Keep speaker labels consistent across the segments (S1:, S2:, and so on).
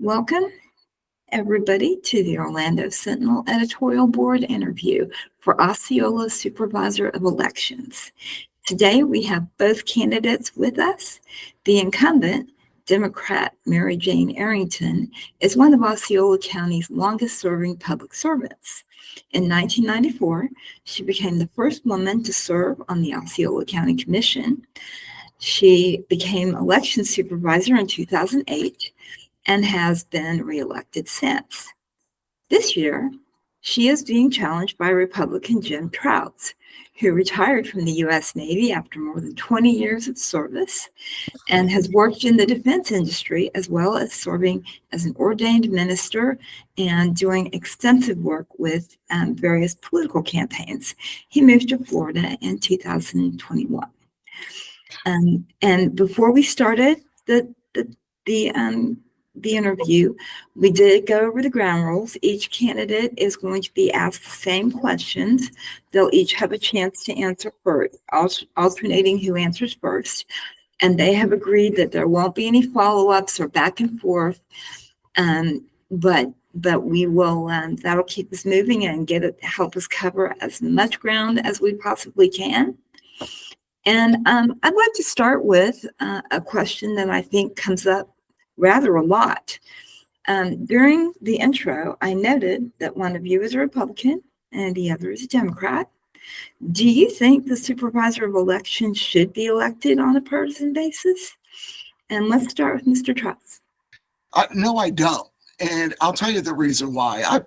S1: Welcome, everybody, to the Orlando Sentinel Editorial Board interview for Osceola Supervisor of Elections. Today, we have both candidates with us. The incumbent, Democrat Mary Jane Arrington, is one of Osceola County's longest-serving public servants. In 1994, she became the first woman to serve on the Osceola County Commission. She became election supervisor in 2008 and has been reelected since. This year, she is being challenged by Republican Jim Trautz, who retired from the U.S. Navy after more than 20 years of service and has worked in the defense industry as well as serving as an ordained minister and doing extensive work with various political campaigns. He moved to Florida in 2021. And before we started the interview, we did go over the ground rules. Each candidate is going to be asked the same questions. They'll each have a chance to answer first, alternating who answers first. And they have agreed that there won't be any follow-ups or back and forth. But we will, that'll keep us moving and help us cover as much ground as we possibly can. And I'd like to start with a question that I think comes up rather a lot. During the intro, I noted that one of you is a Republican and the other is a Democrat. Do you think the supervisor of elections should be elected on a partisan basis? And let's start with Mr. Trautz.
S2: No, I don't. And I'll tell you the reason why.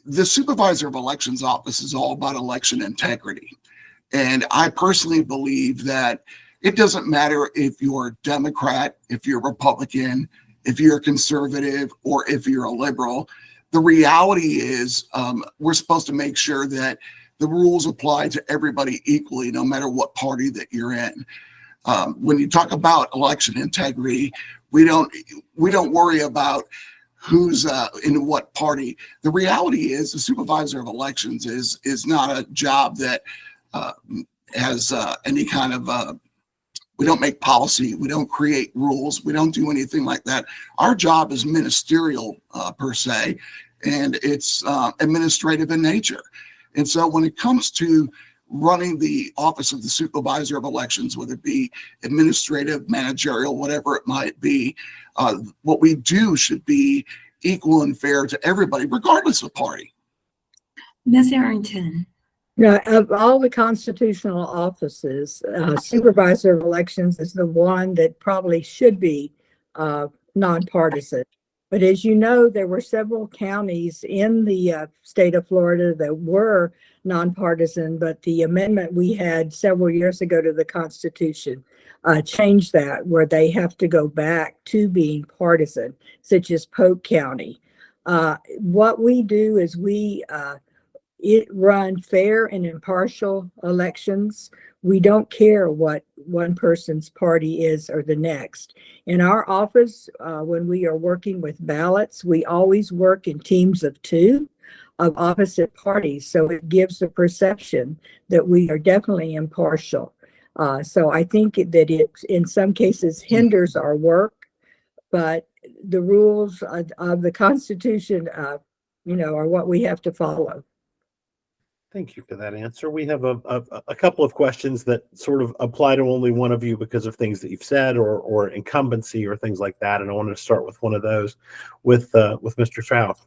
S2: The supervisor of elections office is all about election integrity. And I personally believe that it doesn't matter if you're a Democrat, if you're a Republican, if you're a conservative, or if you're a liberal. The reality is we're supposed to make sure that the rules apply to everybody equally, no matter what party that you're in. When you talk about election integrity, we don't worry about who's in what party. The reality is the supervisor of elections is not a job that has any kind of we don't make policy, we don't create rules, we don't do anything like that. Our job is ministerial per se, and it's administrative in nature. And so when it comes to running the office of the supervisor of elections, whether it be administrative, managerial, whatever it might be, what we do should be equal and fair to everybody, regardless of party.
S1: Ms. Arrington.
S3: No, of all the constitutional offices, supervisor of elections is the one that probably should be nonpartisan. But as you know, there were several counties in the state of Florida that were nonpartisan, but the amendment we had several years ago to the Constitution changed that, where they have to go back to being partisan, such as Polk County. What we do is we run fair and impartial elections. We don't care what one person's party is or the next. In our office, when we are working with ballots, we always work in teams of two of opposite parties. So it gives the perception that we are definitely impartial. So I think that it, in some cases, hinders our work, but the rules of the Constitution, are what we have to follow.
S4: Thank you for that answer. We have a couple of questions that sort of apply to only one of you because of things that you've said or incumbency or things like that. And I wanted to start with one of those with Mr. Trautz.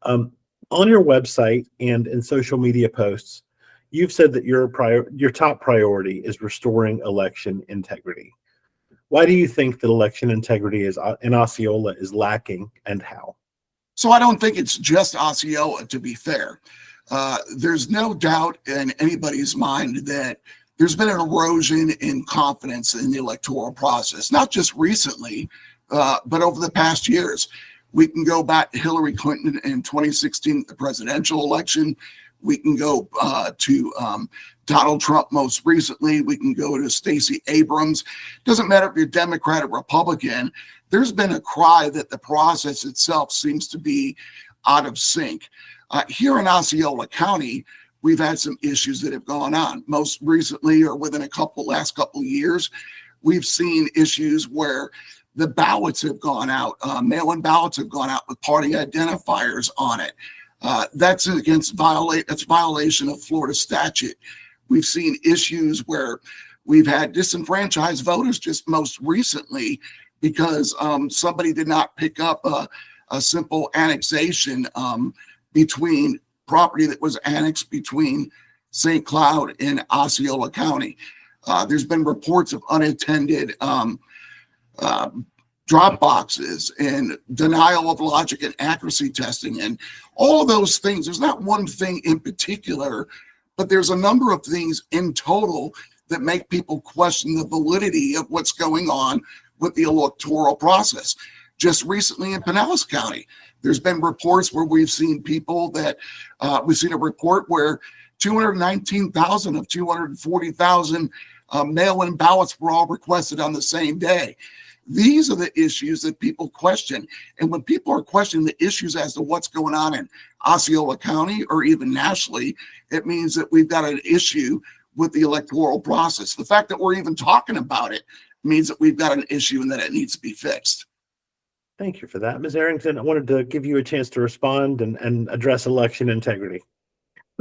S4: On your website and in social media posts, you've said that your top priority is restoring election integrity. Why do you think that election integrity in Osceola is lacking, and how?
S2: So I don't think it's just Osceola, to be fair. There's no doubt in anybody's mind that there's been an erosion in confidence in the electoral process, not just recently, but over the past years. We can go back to Hillary Clinton in 2016, the presidential election. We can go to Donald Trump most recently. We can go to Stacey Abrams. Doesn't matter if you're Democrat or Republican. There's been a cry that the process itself seems to be out of sync. Here in Osceola County, we've had some issues that have gone on. Most recently, or within last couple of years, we've seen issues where The ballots have gone out. Mail-in ballots have gone out with party identifiers on it. That's violation of Florida statute. We've seen issues where we've had disenfranchised voters just most recently because somebody did not pick up a simple annexation between property that was annexed between St. Cloud and Osceola County. There's been reports of unattended drop boxes and denial of logic and accuracy testing and all of those things. There's not one thing in particular, but there's a number of things in total that make people question the validity of what's going on with the electoral process. Just recently in Pinellas County, there's been reports where we've seen people that we've seen a report where 219,000 of 240,000 mail-in ballots were all requested on the same day. These are the issues that people question. And when people are questioning the issues as to what's going on in Osceola County or even nationally, it means that we've got an issue with the electoral process. The fact that we're even talking about it means that we've got an issue and that it needs to be fixed.
S4: Thank you for that. Ms. Arrington, I wanted to give you a chance to respond and address election integrity.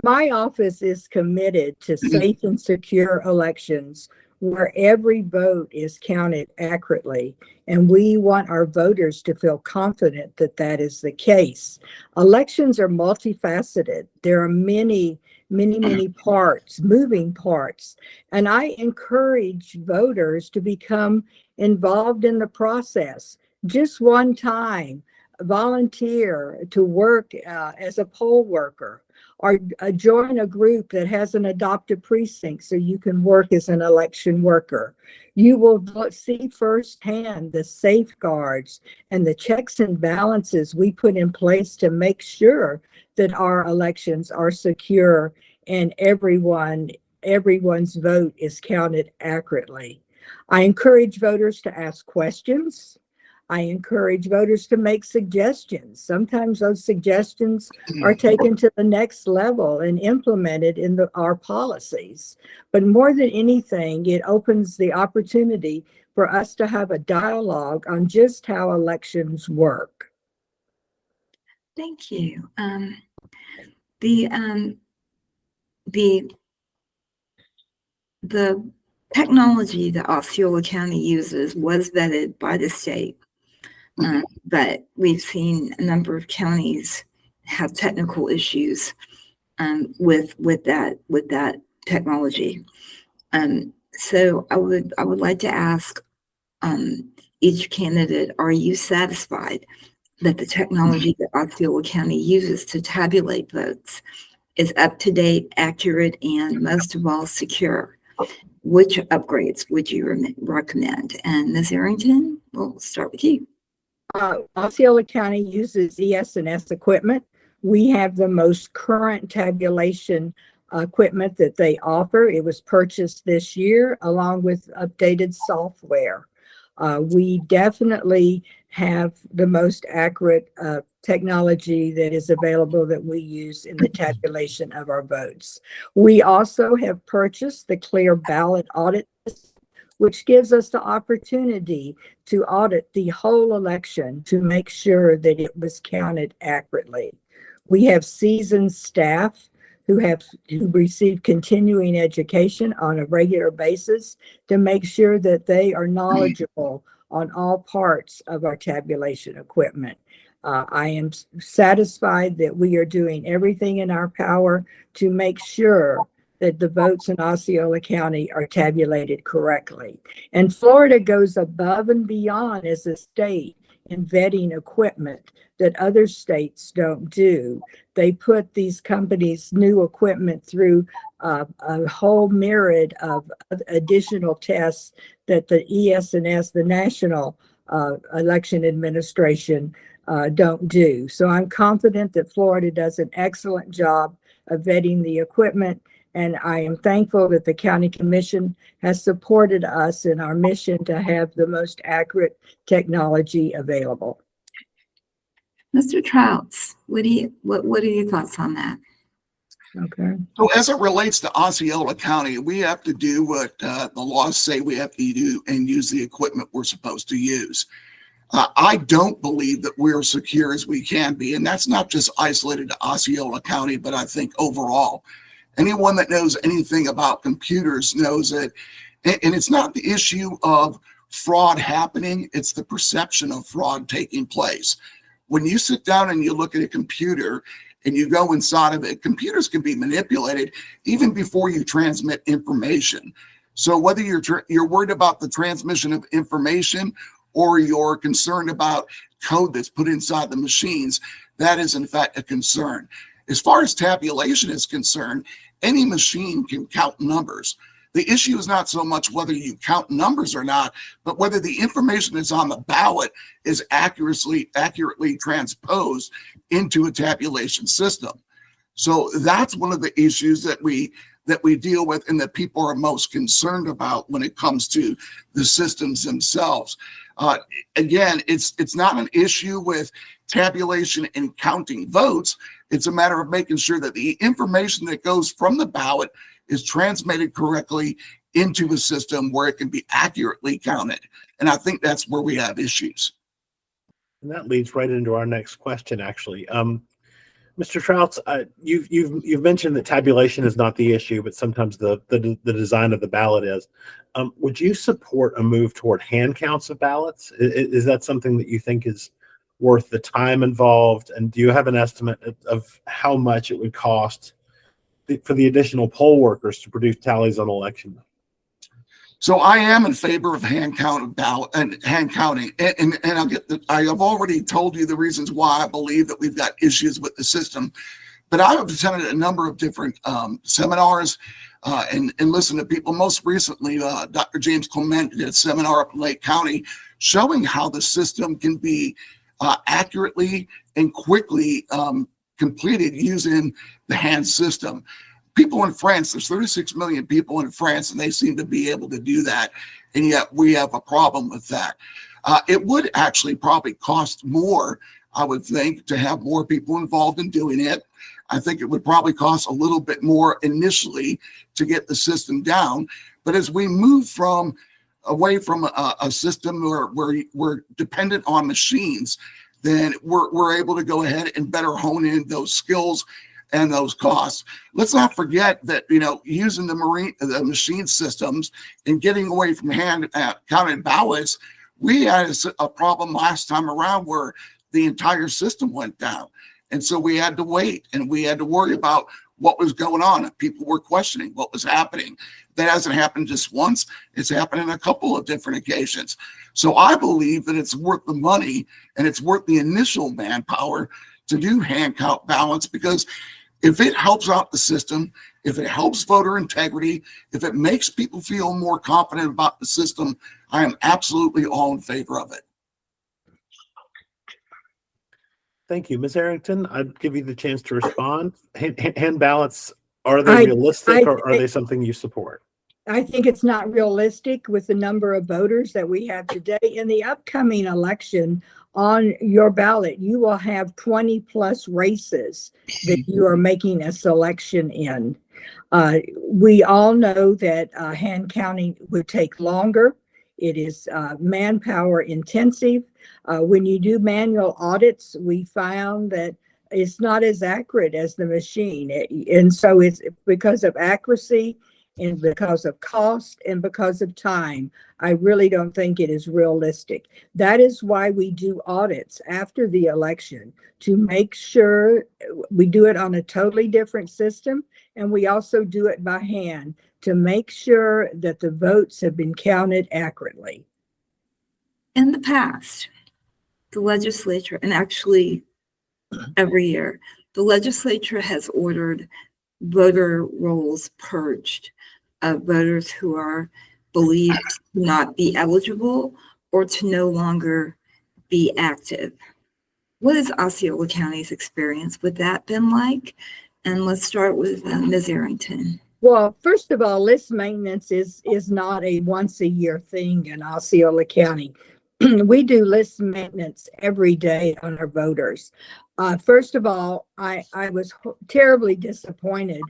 S3: My office is committed to safe and secure elections where every vote is counted accurately, and we want our voters to feel confident that that is the case. Elections are multifaceted. There are many parts, moving parts, and I encourage voters to become involved in the process. Just one time, volunteer to work as a poll worker, or join a group that has an adopted precinct so you can work as an election worker. You will see firsthand the safeguards and the checks and balances we put in place to make sure that our elections are secure and everyone's vote is counted accurately. I encourage voters to ask questions. I encourage voters to make suggestions. Sometimes those suggestions are taken to the next level and implemented in our policies. But more than anything, it opens the opportunity for us to have a dialogue on just how elections work.
S1: Thank you. The technology that Osceola County uses was vetted by the state. But we've seen a number of counties have technical issues with that technology. So I would like to ask each candidate, are you satisfied that the technology that Osceola County uses to tabulate votes is up to date, accurate, and most of all secure? Which upgrades would you recommend? And Ms. Arrington, we'll start with you.
S3: Osceola County uses ES&S equipment. We have the most current tabulation equipment that they offer. It was purchased this year along with updated software. We definitely have the most accurate technology that is available that we use in the tabulation of our votes. We also have purchased the Clear Ballot Audit System, which gives us the opportunity to audit the whole election to make sure that it was counted accurately. We have seasoned staff who receive continuing education on a regular basis to make sure that they are knowledgeable on all parts of our tabulation equipment. I am satisfied that we are doing everything in our power to make sure that the votes in Osceola County are tabulated correctly. And Florida goes above and beyond as a state in vetting equipment that other states don't do. They put these companies' new equipment through a whole myriad of additional tests that the ES&S, the National Election Administration, don't do. So I'm confident that Florida does an excellent job of vetting the equipment. And I am thankful that the County Commission has supported us in our mission to have the most accurate technology available.
S1: Mr. Trautz, what are your thoughts on that?
S3: Okay.
S2: So as it relates to Osceola County, we have to do what the laws say we have to do and use the equipment we're supposed to use. I don't believe that we're secure as we can be, and that's not just isolated to Osceola County, but I think overall. Anyone that knows anything about computers knows that, and it's not the issue of fraud happening, it's the perception of fraud taking place. When you sit down and you look at a computer and you go inside of it, computers can be manipulated even before you transmit information. So whether you're worried about the transmission of information or you're concerned about code that's put inside the machines, that is in fact a concern. As far as tabulation is concerned, any machine can count numbers. The issue is not so much whether you count numbers or not, but whether the information that's on the ballot is accurately transposed into a tabulation system. So that's one of the issues that we deal with and that people are most concerned about when it comes to the systems themselves. Again, it's not an issue with tabulation and counting votes. It's a matter of making sure that the information that goes from the ballot is transmitted correctly into a system where it can be accurately counted. And I think that's where we have issues.
S4: And that leads right into our next question, actually. Mr. Trautz, you've mentioned that tabulation is not the issue, but sometimes the design of the ballot is. Would you support a move toward hand counts of ballots? Is that something that you think is worth the time involved? And do you have an estimate of how much it would cost for the additional poll workers to produce tallies on election day?
S2: So I am in favor of hand count ballot and hand counting, and I have already told you the reasons why I believe that we've got issues with the system. But I have attended a number of different seminars and listened to people. Most recently, Dr. James Clement did a seminar up in Lake County showing how the system can be accurately and quickly completed using the hand system. People in France, there's 36 million people in France, and they seem to be able to do that. And yet we have a problem with that. It would actually probably cost more, I would think, to have more people involved in doing it. I think it would probably cost a little bit more initially to get the system down. But as we move away from a system where we're dependent on machines, then we're able to go ahead and better hone in those skills and those costs. Let's not forget that, using the machine systems and getting away from hand counted ballots, we had a problem last time around where the entire system went down. And so we had to wait and we had to worry about what was going on. People were questioning what was happening. That hasn't happened just once. It's happened on a couple of different occasions. So I believe that it's worth the money and it's worth the initial manpower to do hand count ballots, because if it helps out the system, if it helps voter integrity, if it makes people feel more confident about the system, I am absolutely all in favor of it.
S4: Thank you. Ms. Arrington, I'd give you the chance to respond. Hand ballots, are they realistic or are they something you support?
S3: I think it's not realistic with the number of voters that we have today. In the upcoming election, on your ballot, you will have 20 plus races that you are making a selection in. We all know that hand counting would take longer. It is manpower intensive. When you do manual audits, we found that it's not as accurate as the machine. And so it's because of accuracy and because of cost and because of time. I really don't think it is realistic. That is why we do audits after the election, to make sure we do it on a totally different system. And we also do it by hand to make sure that the votes have been counted accurately.
S1: In the past, the legislature, and actually every year, the legislature has ordered voter rolls purged of voters who are believed to not be eligible or to no longer be active. What has Osceola County's experience with that been like? And let's start with Ms. Arrington.
S3: Well, first of all, list maintenance is not a once a year thing in Osceola County. We do list maintenance every day on our voters. First of all, I was terribly disappointed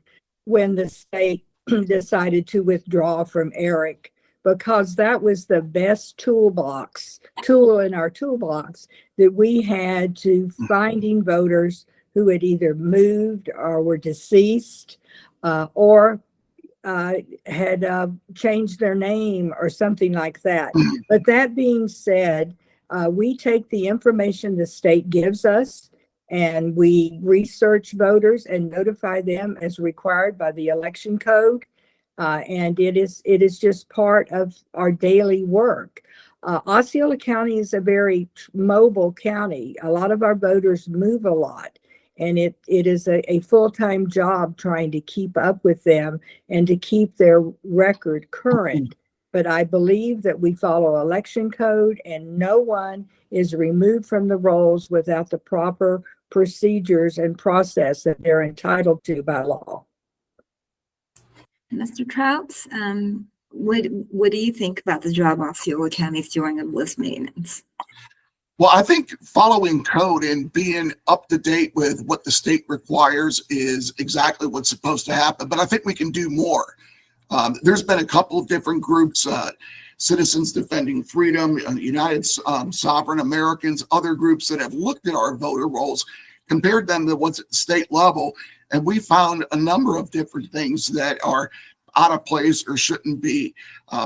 S3: when the state decided to withdraw from ERIC because that was the best tool in our toolbox that we had to finding voters who had either moved or were deceased, or had changed their name or something like that. But that being said, we take the information the state gives us and we research voters and notify them as required by the election code. And it is just part of our daily work. Osceola County is a very mobile county. A lot of our voters move a lot, and it is a full-time job trying to keep up with them and to keep their record current. But I believe that we follow election code, and no one is removed from the rolls without the proper procedures and process that they're entitled to by law.
S1: Mr. Trautz, what do you think about the job Osceola County is doing of list maintenance?
S2: Well, I think following code and being up to date with what the state requires is exactly what's supposed to happen. But I think we can do more. There's been a couple of different groups, Citizens Defending Freedom, United Sovereign Americans, other groups that have looked at our voter rolls, compared them to what's at the state level, and we found a number of different things that are out of place or shouldn't be.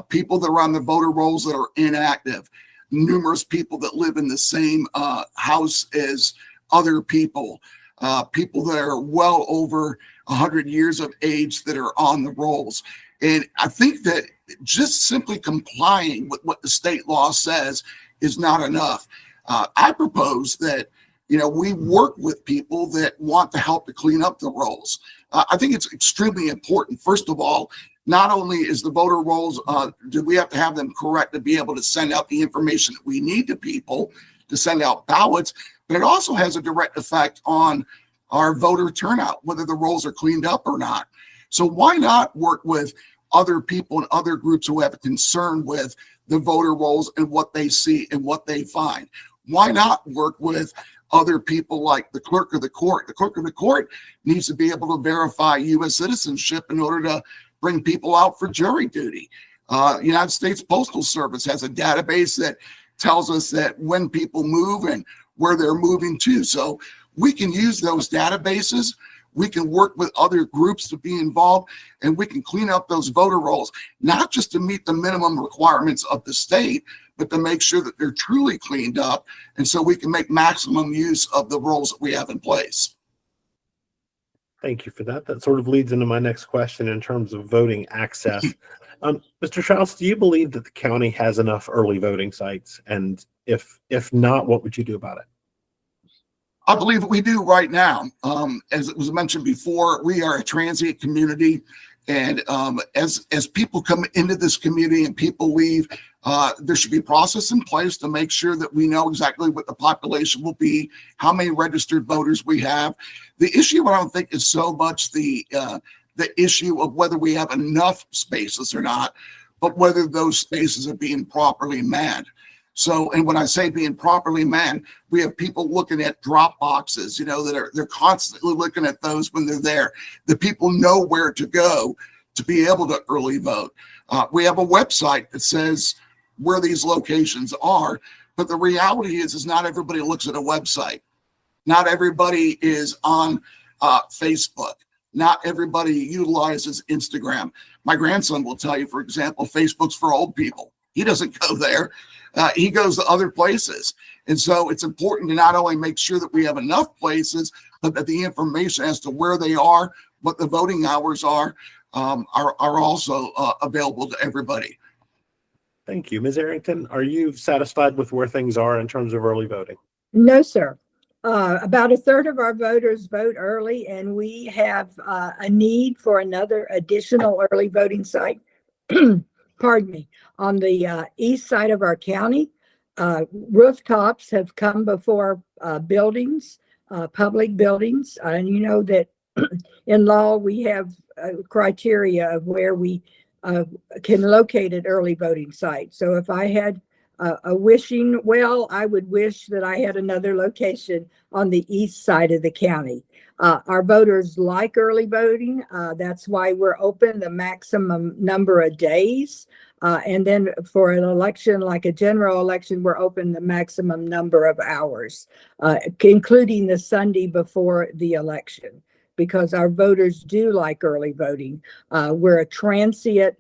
S2: People that are on the voter rolls that are inactive, numerous people that live in the same house as other people, people that are well over 100 years of age that are on the rolls. And I think that just simply complying with what the state law says is not enough. I propose that we work with people that want to help to clean up the rolls. I think it's extremely important. First of all, not only is the voter rolls, do we have to have them correct to be able to send out the information that we need to people to send out ballots, but it also has a direct effect on our voter turnout, whether the rolls are cleaned up or not. So why not work with other people and other groups who have a concern with the voter rolls and what they see and what they find? Why not work with other people like the clerk of the court? The clerk of the court needs to be able to verify U.S. citizenship in order to bring people out for jury duty. United States Postal Service has a database that tells us that when people move and where they're moving to. So we can use those databases. We can work with other groups to be involved, and we can clean up those voter rolls, not just to meet the minimum requirements of the state, but to make sure that they're truly cleaned up, and so we can make maximum use of the roles that we have in place.
S4: Thank you for that. That sort of leads into my next question in terms of voting access. Mr. Trautz, do you believe that the county has enough early voting sites? And if not, what would you do about it?
S2: I believe that we do right now. As it was mentioned before, we are a transient community. And as people come into this community and people leave, there should be a process in place to make sure that we know exactly what the population will be, how many registered voters we have. The issue, I don't think, is so much the issue of whether we have enough spaces or not, but whether those spaces are being properly manned. So, and when I say being properly manned, we have people looking at drop boxes, they're constantly looking at those when they're there. The people know where to go to be able to early vote. We have a website that says where these locations are, but the reality is not everybody looks at a website. Not everybody is on Facebook. Not everybody utilizes Instagram. My grandson will tell you, for example, Facebook's for old people. He doesn't go there. He goes to other places. And so it's important to not only make sure that we have enough places, but that the information as to where they are, what the voting hours are also available to everybody.
S4: Thank you. Ms. Arrington, are you satisfied with where things are in terms of early voting?
S3: No, sir. About a third of our voters vote early, and we have a need for another additional early voting site. Pardon me, on the east side of our county. Rooftops have come before buildings, public buildings. And you know that in law, we have criteria of where we can locate an early voting site. So if I had a wishing well, I would wish that I had another location on the east side of the county. Our voters like early voting. That's why we're open the maximum number of days. And then for an election, like a general election, we're open the maximum number of hours, including the Sunday before the election, because our voters do like early voting. We're a transient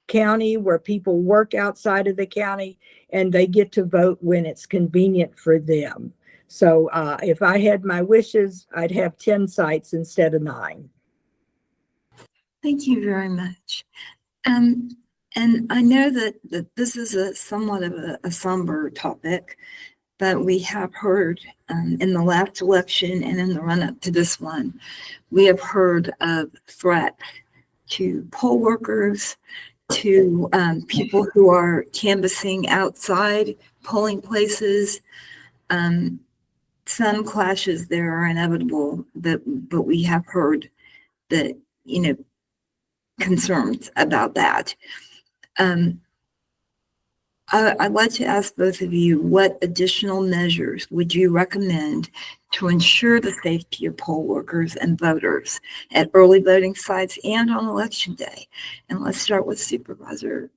S3: county where people work outside of the county and they get to vote when it's convenient for them. So if I had my wishes, I'd have 10 sites instead of 9.
S1: Thank you very much. And I know that this is a somewhat of a somber topic, but we have heard in the last election and in the run-up to this one, we have heard of threat to poll workers, to people who are canvassing outside polling places. Some clashes there are inevitable, but we have heard that, concerns about that. I'd like to ask both of you, what additional measures would you recommend to ensure the safety of poll workers and voters at early voting sites and on election day? And let's start with Supervisor.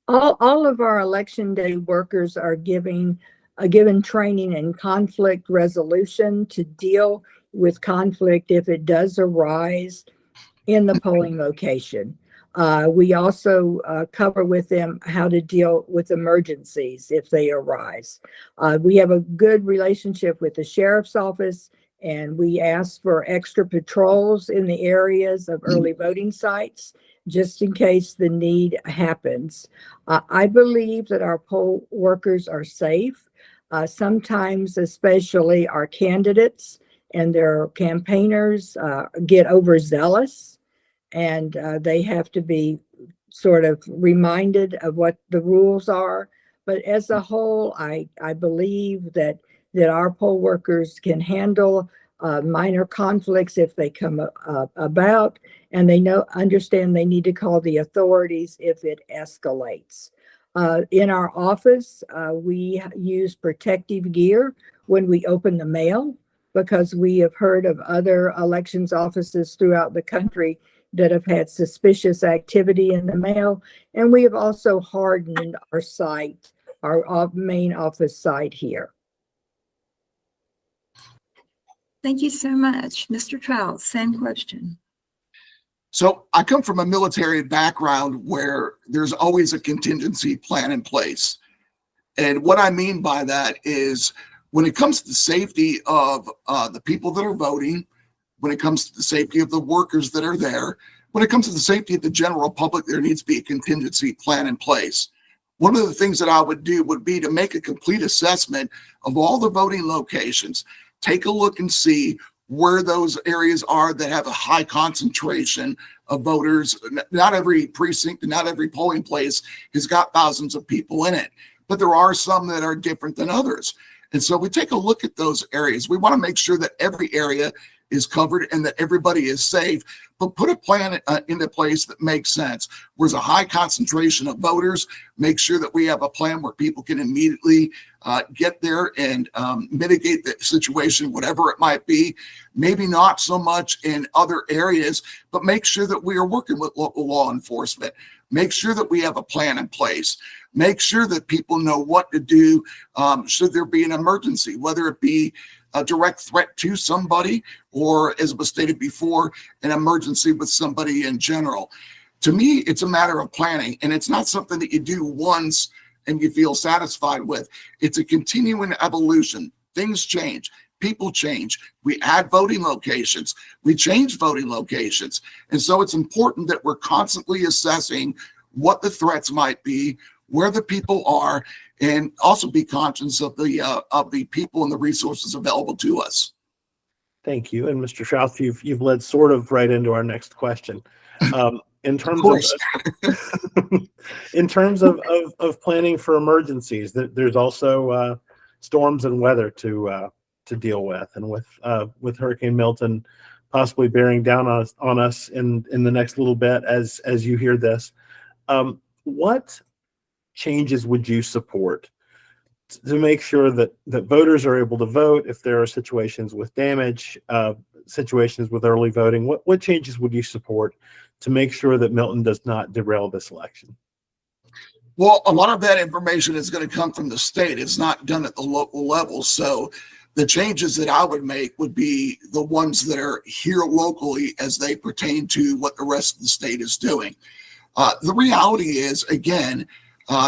S3: All of our election day workers are given training in conflict resolution to deal with conflict if it does arise in the polling location. We also cover with them how to deal with emergencies if they arise. We have a good relationship with the sheriff's office, and we ask for extra patrols in the areas of early voting sites just in case the need happens. I believe that our poll workers are safe. Sometimes, especially our candidates and their campaigners get overzealous, and they have to be sort of reminded of what the rules are. But as a whole, I believe that our poll workers can handle minor conflicts if they come about, and they understand they need to call the authorities if it escalates. In our office, we use protective gear when we open the mail, because we have heard of other elections offices throughout the country that have had suspicious activity in the mail. And we have also hardened our site, our main office site here.
S1: Thank you so much. Mr. Trautz, same question.
S2: So I come from a military background where there's always a contingency plan in place. And what I mean by that is when it comes to the safety of the people that are voting, when it comes to the safety of the workers that are there, when it comes to the safety of the general public, there needs to be a contingency plan in place. One of the things that I would do would be to make a complete assessment of all the voting locations, take a look and see where those areas are that have a high concentration of voters. Not every precinct and not every polling place has got thousands of people in it, but there are some that are different than others. And so we take a look at those areas. We want to make sure that every area is covered and that everybody is safe, but put a plan into place that makes sense. Where's a high concentration of voters, make sure that we have a plan where people can immediately get there and mitigate the situation, whatever it might be. Maybe not so much in other areas, but make sure that we are working with local law enforcement. Make sure that we have a plan in place. Make sure that people know what to do should there be an emergency, whether it be a direct threat to somebody or, as was stated before, an emergency with somebody in general. To me, it's a matter of planning, and it's not something that you do once and you feel satisfied with. It's a continuing evolution. Things change. People change. We add voting locations. We change voting locations. And so it's important that we're constantly assessing what the threats might be, where the people are, and also be conscious of the people and the resources available to us.
S4: Thank you. And Mr. Trautz, you've led sort of right into our next question. In terms of planning for emergencies, there's also storms and weather to deal with, and with Hurricane Milton possibly bearing down on us in the next little bit as you hear this. What changes would you support to make sure that voters are able to vote if there are situations with damage, situations with early voting? What changes would you support to make sure that Milton does not derail this election?
S2: Well, a lot of that information is going to come from the state. It's not done at the local level. So the changes that I would make would be the ones that are here locally as they pertain to what the rest of the state is doing. The reality is, again,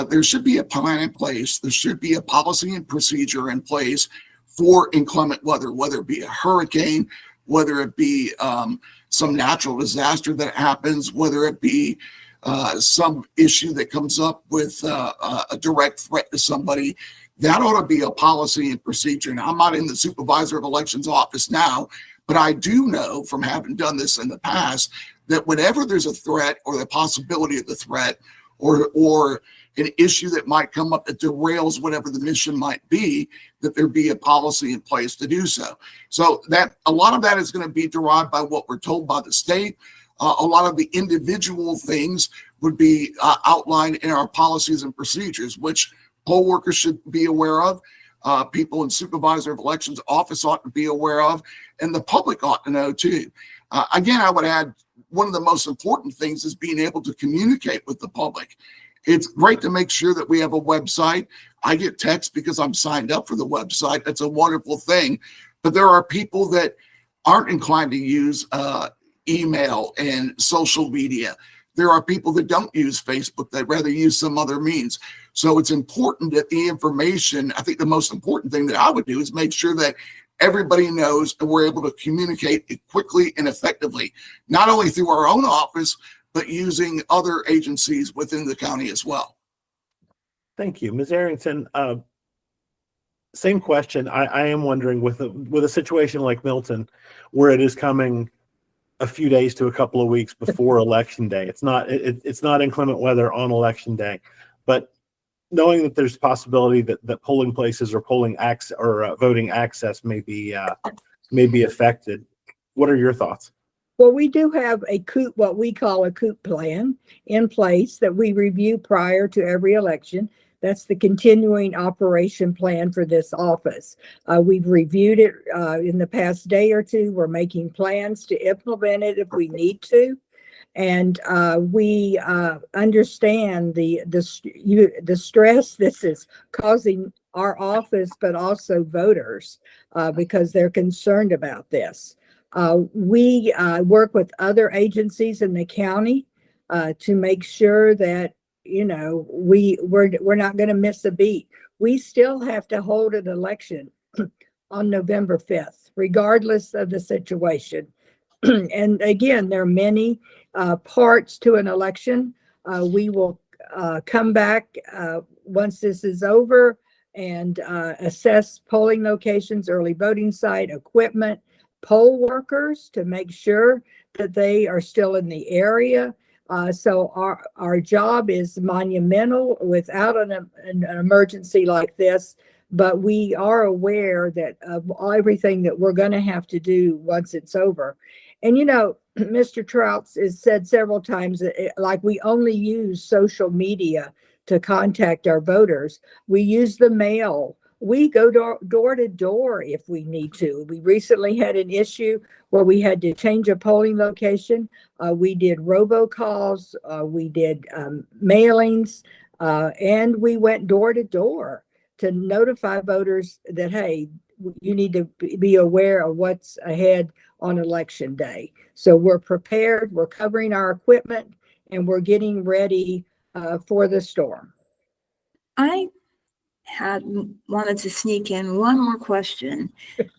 S2: there should be a plan in place. There should be a policy and procedure in place for inclement weather, whether it be a hurricane, whether it be some natural disaster that happens, whether it be some issue that comes up with a direct threat to somebody. That ought to be a policy and procedure. Now, I'm not in the supervisor of elections office now, but I do know from having done this in the past that whenever there's a threat or the possibility of the threat or an issue that might come up that derails whatever the mission might be, that there be a policy in place to do so. So that a lot of that is going to be derived by what we're told by the state. A lot of the individual things would be outlined in our policies and procedures, which poll workers should be aware of, people in supervisor of elections office ought to be aware of, and the public ought to know too. Again, I would add one of the most important things is being able to communicate with the public. It's great to make sure that we have a website. I get texts because I'm signed up for the website. That's a wonderful thing. But there are people that aren't inclined to use email and social media. There are people that don't use Facebook, that rather use some other means. So it's important that the information, I think the most important thing that I would do is make sure that everybody knows and we're able to communicate it quickly and effectively, not only through our own office, but using other agencies within the county as well.
S4: Thank you. Ms. Arrington, same question. I am wondering with a situation like Milton, where it is coming a few days to a couple of weeks before election day. It's not inclement weather on election day, but knowing that there's a possibility that polling places or polling access or voting access may be affected. What are your thoughts?
S3: Well, we do have a COOP, what we call a COOP plan in place that we review prior to every election. That's the continuing operation plan for this office. We've reviewed it in the past day or two. We're making plans to implement it if we need to. And we understand the stress this is causing our office, but also voters, because they're concerned about this. We work with other agencies in the county to make sure that, you know, we're not going to miss a beat. We still have to hold an election on November 5th, regardless of the situation. And again, there are many parts to an election. We will come back once this is over and assess polling locations, early voting site, equipment, poll workers to make sure that they are still in the area. So our job is monumental without an emergency like this, but we are aware that of everything that we're going to have to do once it's over. And, you know, Mr. Trautz has said several times that like we only use social media to contact our voters. We use the mail. We go door to door if we need to. We recently had an issue where we had to change a polling location. We did robocalls, we did mailings, and we went door to door to notify voters that, hey, you need to be aware of what's ahead on election day. So we're prepared, we're covering our equipment, and we're getting ready for the storm.
S1: I had wanted to sneak in one more question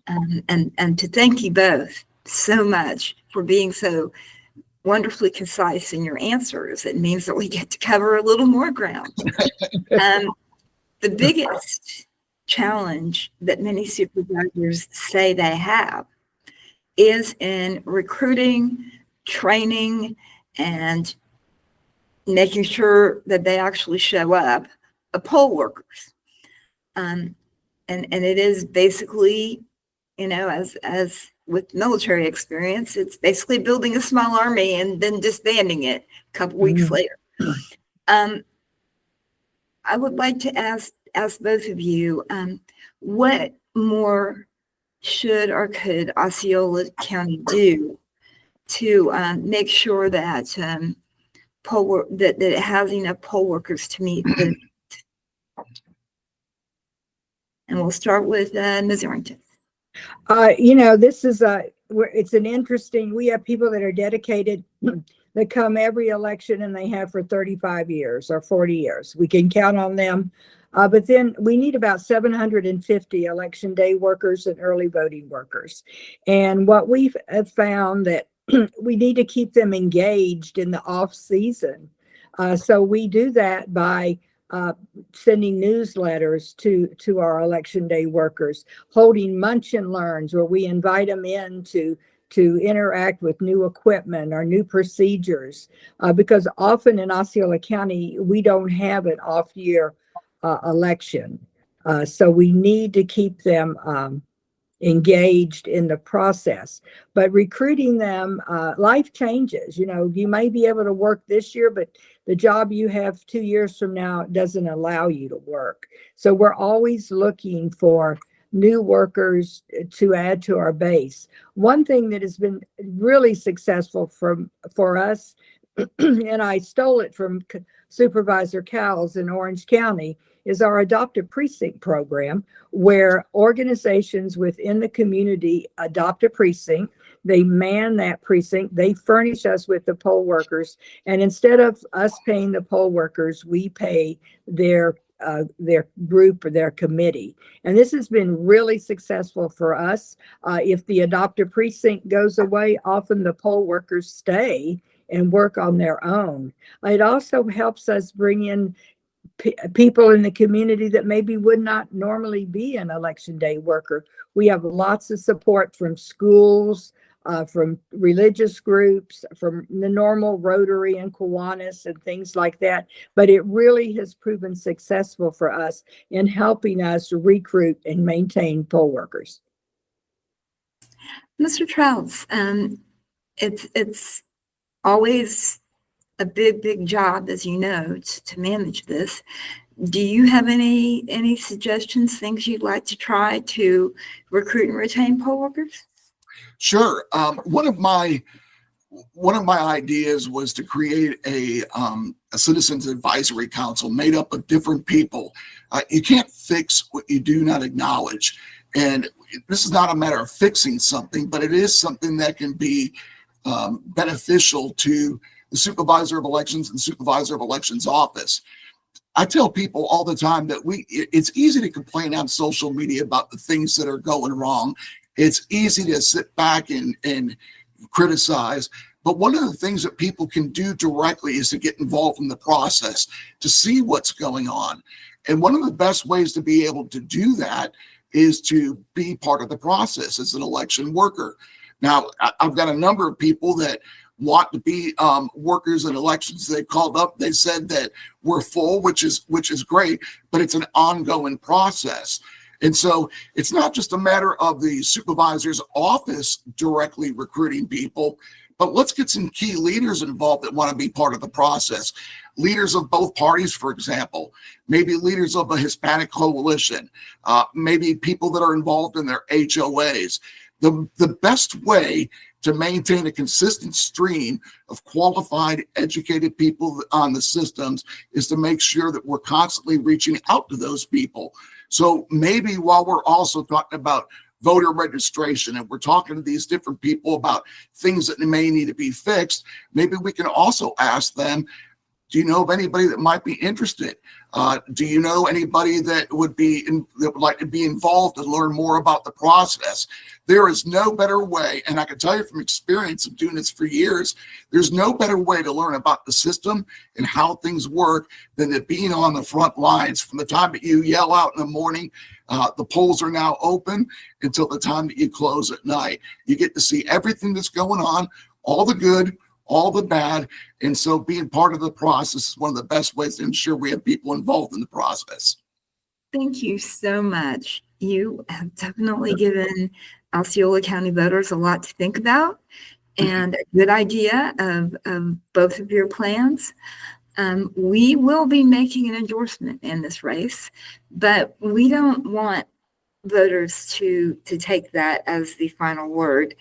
S1: and to thank you both so much for being so wonderfully concise in your answers. It means that we get to cover a little more ground. The biggest challenge that many supervisors say they have is in recruiting, training, and making sure that they actually show up, poll workers. And it is basically, you know, as with military experience, it's basically building a small army and then disbanding it a couple weeks later. I would like to ask both of you, what more should or could Osceola County do to make sure that that it has enough poll workers to meet the. And we'll start with Ms. Arrington.
S3: This is it's an interesting, we have people that are dedicated that come every election, and they have for 35 years or 40 years. We can count on them. But then we need about 750 election day workers and early voting workers. And what we've found that we need to keep them engaged in the off season. So we do that by sending newsletters to our election day workers, holding munch and learns where we invite them in to interact with new equipment or new procedures, because often in Osceola County, we don't have an off-year election. So we need to keep them engaged in the process. But recruiting them, life changes. You may be able to work this year, but the job you have 2 years from now doesn't allow you to work. So we're always looking for new workers to add to our base. One thing that has been really successful for us, and I stole it from Supervisor Cowles in Orange County, is our adoptive precinct program, where organizations within the community adopt a precinct. They man that precinct. They furnish us with the poll workers. And instead of us paying the poll workers, we pay their group or their committee. And this has been really successful for us. If the adoptive precinct goes away, often the poll workers stay and work on their own. It also helps us bring in people in the community that maybe would not normally be an election day worker. We have lots of support from schools, from religious groups, from the normal Rotary and Kiwanis and things like that. But it really has proven successful for us in helping us recruit and maintain poll workers.
S1: Mr. Trautz, it's always a big job, as you know, to manage this. Do you have any suggestions, things you'd like to try to recruit and retain poll workers?
S2: Sure. One of my ideas was to create a citizens advisory council made up of different people. You can't fix what you do not acknowledge, and this is not a matter of fixing something, but it is something that can be beneficial to the supervisor of elections and supervisor of elections office. I tell people all the time that it's easy to complain on social media about the things that are going wrong. It's easy to sit back and criticize. But one of the things that people can do directly is to get involved in the process, to see what's going on. And one of the best ways to be able to do that is to be part of the process as an election worker. Now, I've got a number of people that want to be workers in elections. They called up, they said that we're full, which is great, but it's an ongoing process. And so it's not just a matter of the supervisor's office directly recruiting people, but let's get some key leaders involved that want to be part of the process. Leaders of both parties, for example, maybe leaders of a Hispanic coalition, maybe people that are involved in their HOAs. The best way to maintain a consistent stream of qualified, educated people on the systems is to make sure that we're constantly reaching out to those people. So maybe while we're also talking about voter registration and we're talking to these different people about things that may need to be fixed, maybe we can also ask them, do you know of anybody that might be interested? Do you know anybody that would like to be involved and learn more about the process? There is no better way, and I can tell you from experience of doing this for years, there's no better way to learn about the system and how things work than to being on the front lines. From the time that you yell out in the morning, the polls are now open, until the time that you close at night. You get to see everything that's going on, all the good, all the bad. And so being part of the process is one of the best ways to ensure we have people involved in the process.
S1: Thank you so much. You have definitely given Osceola County voters a lot to think about and a good idea of both of your plans. We will be making an endorsement in this race, but we don't want voters to take that as the final word.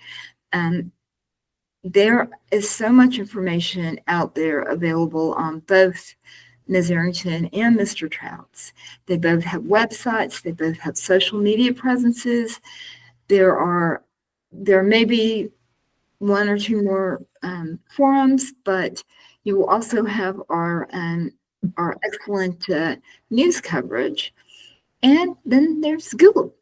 S1: there is so much information out there available on both Ms. Arrington and Mr. Trautz. They both have websites. They both have social media presences. There may be one or two more forums, but you will also have our excellent news coverage. And then there's Google.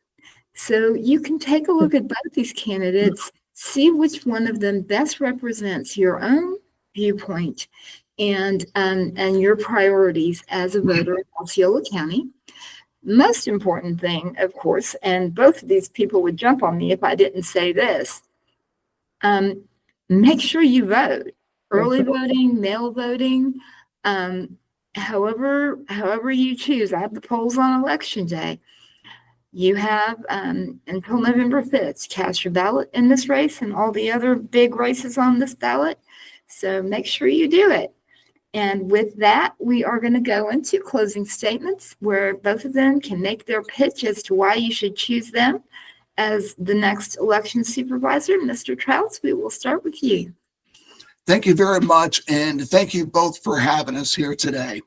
S1: So you can take a look at both these candidates, see which one of them best represents your own viewpoint and your priorities as a voter in Osceola County. Most important thing, of course, and both of these people would jump on me if I didn't say this, make sure you vote. Early voting, mail voting, however you choose. I have the polls on election day. You have until November 5th to cast your ballot in this race and all the other big races on this ballot. So make sure you do it. And with that, we are going to go into closing statements where both of them can make their pitch as to why you should choose them as the next election supervisor. Mr. Trautz, we will start with you.
S2: Thank you very much, and thank you both for having us here today.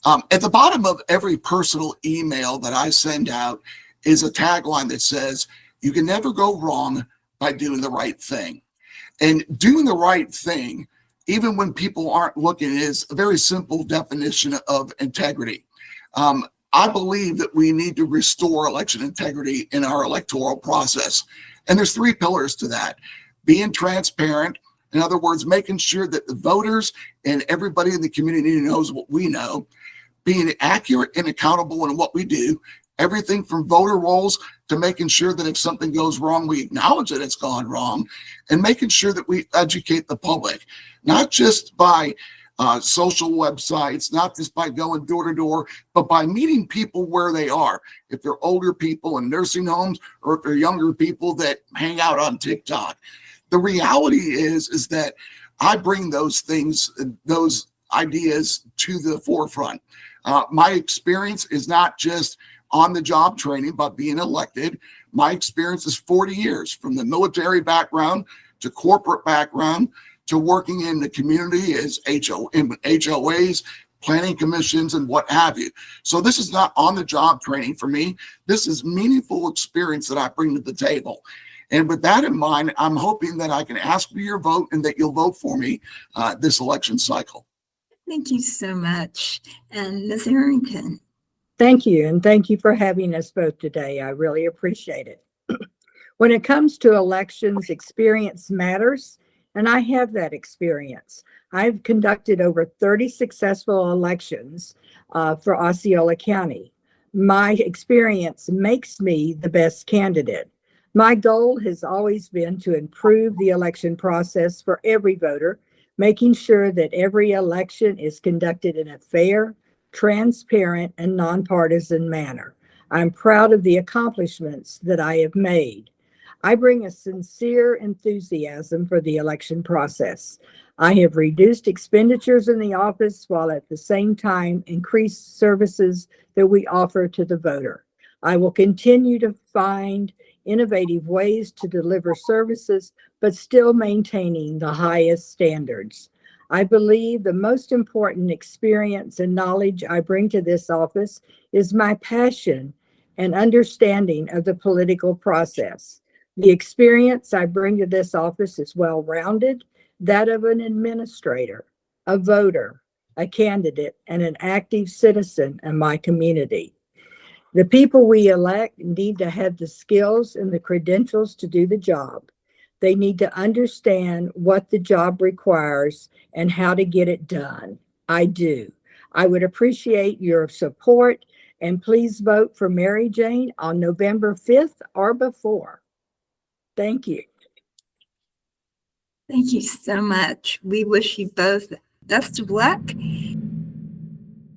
S2: At the bottom of every personal email that I send out is a tagline that says, you can never go wrong by doing the right thing. And doing the right thing, even when people aren't looking, is a very simple definition of integrity. I believe that we need to restore election integrity in our electoral process. And there's three pillars to that. Being transparent, in other words, making sure that the voters and everybody in the community knows what we know. Being accurate and accountable in what we do. Everything from voter rolls to making sure that if something goes wrong, we acknowledge that it's gone wrong, and making sure that we educate the public, not just by social websites, not just by going door to door, but by meeting people where they are. If they're older people in nursing homes, or if they're younger people that hang out on TikTok. The reality is that I bring those things, those ideas to the forefront. My experience is not just on-the-job training by being elected. My experience is 40 years, from the military background to corporate background to working in the community as HOAs, planning commissions, and what have you. So this is not on-the-job training for me. This is meaningful experience that I bring to the table. And with that in mind, I'm hoping that I can ask for your vote and that you'll vote for me this election cycle.
S1: Thank you so much. And Ms. Arrington.
S3: Thank you, and thank you for having us both today. I really appreciate it. When it comes to elections, experience matters, and I have that experience. I've conducted over 30 successful elections for Osceola County. My experience makes me the best candidate. My goal has always been to improve the election process for every voter, making sure that every election is conducted in a fair, transparent, and nonpartisan manner. I'm proud of the accomplishments that I have made. I bring a sincere enthusiasm for the election process. I have reduced expenditures in the office while at the same time increased services that we offer to the voter. I will continue to find innovative ways to deliver services, but still maintaining the highest standards. I believe the most important experience and knowledge I bring to this office is my passion and understanding of the political process. The experience I bring to this office is well-rounded, that of an administrator, a voter, a candidate, and an active citizen in my community. The people we elect need to have the skills and the credentials to do the job. They need to understand what the job requires and how to get it done. I do. I would appreciate your support, and please vote for Mary Jane on November 5th or before. Thank you.
S1: Thank you so much. We wish you both best of luck